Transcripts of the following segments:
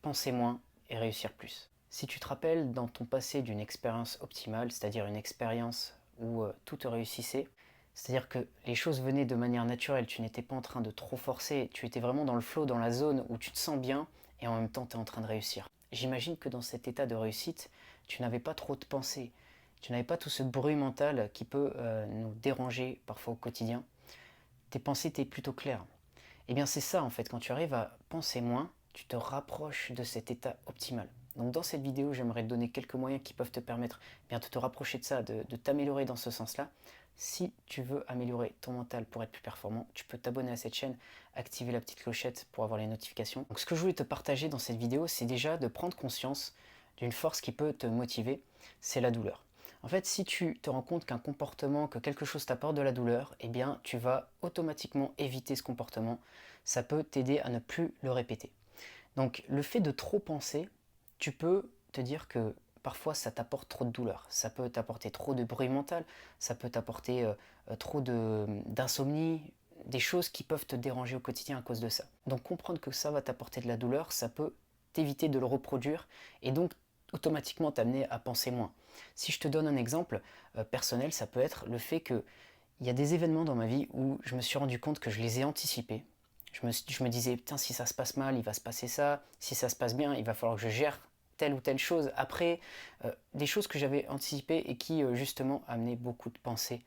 penser moins et réussir plus. Si tu te rappelles dans ton passé d'une expérience optimale, c'est-à-dire une expérience où tout te réussissait, c'est-à-dire que les choses venaient de manière naturelle, tu n'étais pas en train de trop forcer, tu étais vraiment dans le flow, dans la zone où tu te sens bien et en même temps tu es en train de réussir. J'imagine que dans cet état de réussite, tu n'avais pas trop de pensées, tu n'avais pas tout ce bruit mental qui peut nous déranger parfois au quotidien. Tes pensées étaient plutôt claires. Et bien c'est ça en fait, quand tu arrives à penser moins, tu te rapproches de cet état optimal. Donc dans cette vidéo, j'aimerais te donner quelques moyens qui peuvent te permettre bien, de te rapprocher de ça, de t'améliorer dans ce sens-là. Si tu veux améliorer ton mental pour être plus performant, tu peux t'abonner à cette chaîne, activer la petite clochette pour avoir les notifications. Donc ce que je voulais te partager dans cette vidéo, c'est déjà de prendre conscience d'une force qui peut te motiver, c'est la douleur. En fait, si tu te rends compte qu'un comportement, que quelque chose t'apporte de la douleur, eh bien, tu vas automatiquement éviter ce comportement. Ça peut t'aider à ne plus le répéter. Donc, le fait de trop penser, tu peux te dire que parfois ça t'apporte trop de douleur. Ça peut t'apporter trop de bruit mental, ça peut t'apporter trop d'insomnie, des choses qui peuvent te déranger au quotidien à cause de ça. Donc, comprendre que ça va t'apporter de la douleur, ça peut t'éviter de le reproduire et donc automatiquement t'amener à penser moins. Si je te donne un exemple personnel, ça peut être le fait qu'il y a des événements dans ma vie où je me suis rendu compte que je les ai anticipés. Je me disais, putain, si ça se passe mal, il va se passer ça. Si ça se passe bien, il va falloir que je gère telle ou telle chose. Après, des choses que j'avais anticipées et qui, justement, amenaient beaucoup de pensées.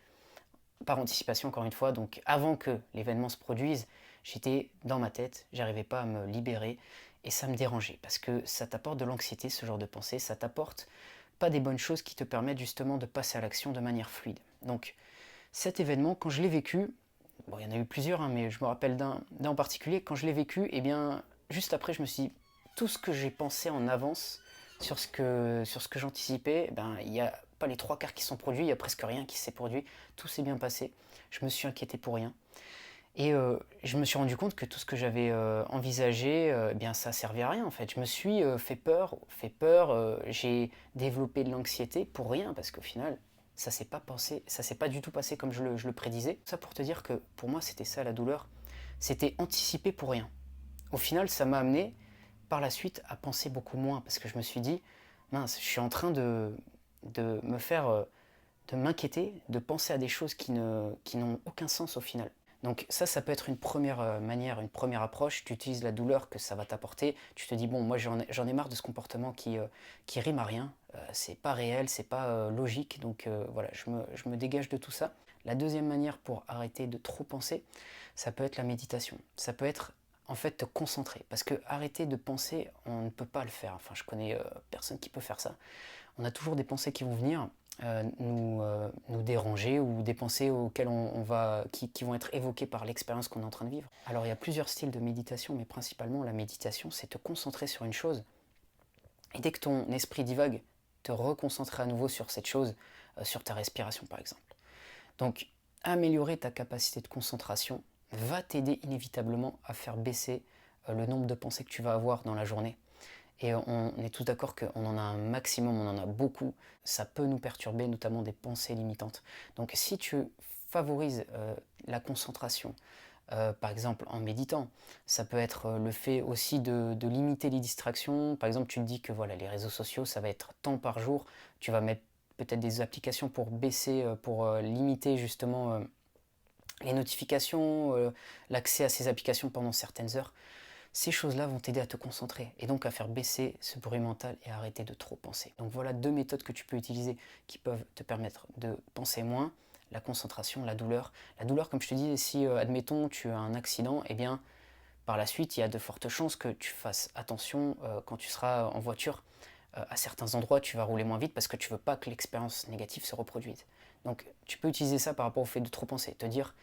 Par anticipation, encore une fois. Donc, avant que l'événement se produise, j'étais dans ma tête, j'arrivais pas à me libérer. Et ça me dérangeait parce que ça t'apporte de l'anxiété, ce genre de pensée. Ça t'apporte pas des bonnes choses qui te permettent justement de passer à l'action de manière fluide. Donc, cet événement, quand je l'ai vécu, bon, il y en a eu plusieurs, hein, mais je me rappelle d'un en particulier, quand je l'ai vécu, et bien, juste après, je me suis dit, tout ce que j'ai pensé en avance sur ce que j'anticipais, ben, il n'y a pas les trois quarts qui sont produits, il n'y a presque rien qui s'est produit, tout s'est bien passé, je me suis inquiété pour rien. Et je me suis rendu compte que tout ce que j'avais envisagé, eh bien, ça servait à rien en fait. Je me suis fait peur, j'ai développé de l'anxiété pour rien parce qu'au final, ça s'est pas du tout passé comme je le prédisais. Ça pour te dire que pour moi, c'était ça la douleur, c'était anticiper pour rien. Au final, ça m'a amené par la suite à penser beaucoup moins parce que je me suis dit, mince, je suis en train de me faire, de m'inquiéter, de penser à des choses qui n'ont aucun sens au final. Donc ça peut être une première manière, une première approche. Tu utilises la douleur que ça va t'apporter. Tu te dis, bon, moi j'en ai marre de ce comportement qui rime à rien. C'est pas réel, c'est pas logique. Donc voilà, je me dégage de tout ça. La deuxième manière pour arrêter de trop penser, ça peut être la méditation. Ça peut être en fait te concentrer. Parce que arrêter de penser, on ne peut pas le faire. Enfin, je connais personne qui peut faire ça. On a toujours des pensées qui vont venir nous déranger ou des pensées auxquelles qui vont être évoquées par l'expérience qu'on est en train de vivre. Alors il y a plusieurs styles de méditation, mais principalement la méditation, c'est te concentrer sur une chose. Et dès que ton esprit divague, te reconcentrer à nouveau sur cette chose, sur ta respiration par exemple. Donc améliorer ta capacité de concentration va t'aider inévitablement à faire baisser le nombre de pensées que tu vas avoir dans la journée. Et on est tous d'accord qu'on en a un maximum, on en a beaucoup. Ça peut nous perturber, notamment des pensées limitantes. Donc si tu favorises la concentration, par exemple en méditant, ça peut être le fait aussi de limiter les distractions. Par exemple, tu te dis que voilà, les réseaux sociaux, ça va être tant par jour. Tu vas mettre peut-être des applications pour baisser, pour limiter justement les notifications, l'accès à ces applications pendant certaines heures. Ces choses-là vont t'aider à te concentrer et donc à faire baisser ce bruit mental et à arrêter de trop penser. Donc voilà deux méthodes que tu peux utiliser qui peuvent te permettre de penser moins, la concentration, la douleur. La douleur, comme je te dis, si admettons tu as un accident, eh bien par la suite il y a de fortes chances que tu fasses attention quand tu seras en voiture. À certains endroits tu vas rouler moins vite parce que tu ne veux pas que l'expérience négative se reproduise. Donc tu peux utiliser ça par rapport au fait de trop penser, te dire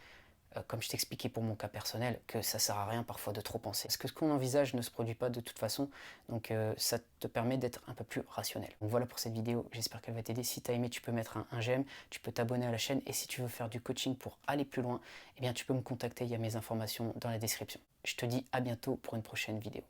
comme je t'expliquais pour mon cas personnel, que ça sert à rien parfois de trop penser. Parce que ce qu'on envisage ne se produit pas de toute façon, donc ça te permet d'être un peu plus rationnel. Donc voilà pour cette vidéo, j'espère qu'elle va t'aider. Si tu as aimé, tu peux mettre un j'aime, tu peux t'abonner à la chaîne, et si tu veux faire du coaching pour aller plus loin, eh bien tu peux me contacter, il y a mes informations dans la description. Je te dis à bientôt pour une prochaine vidéo.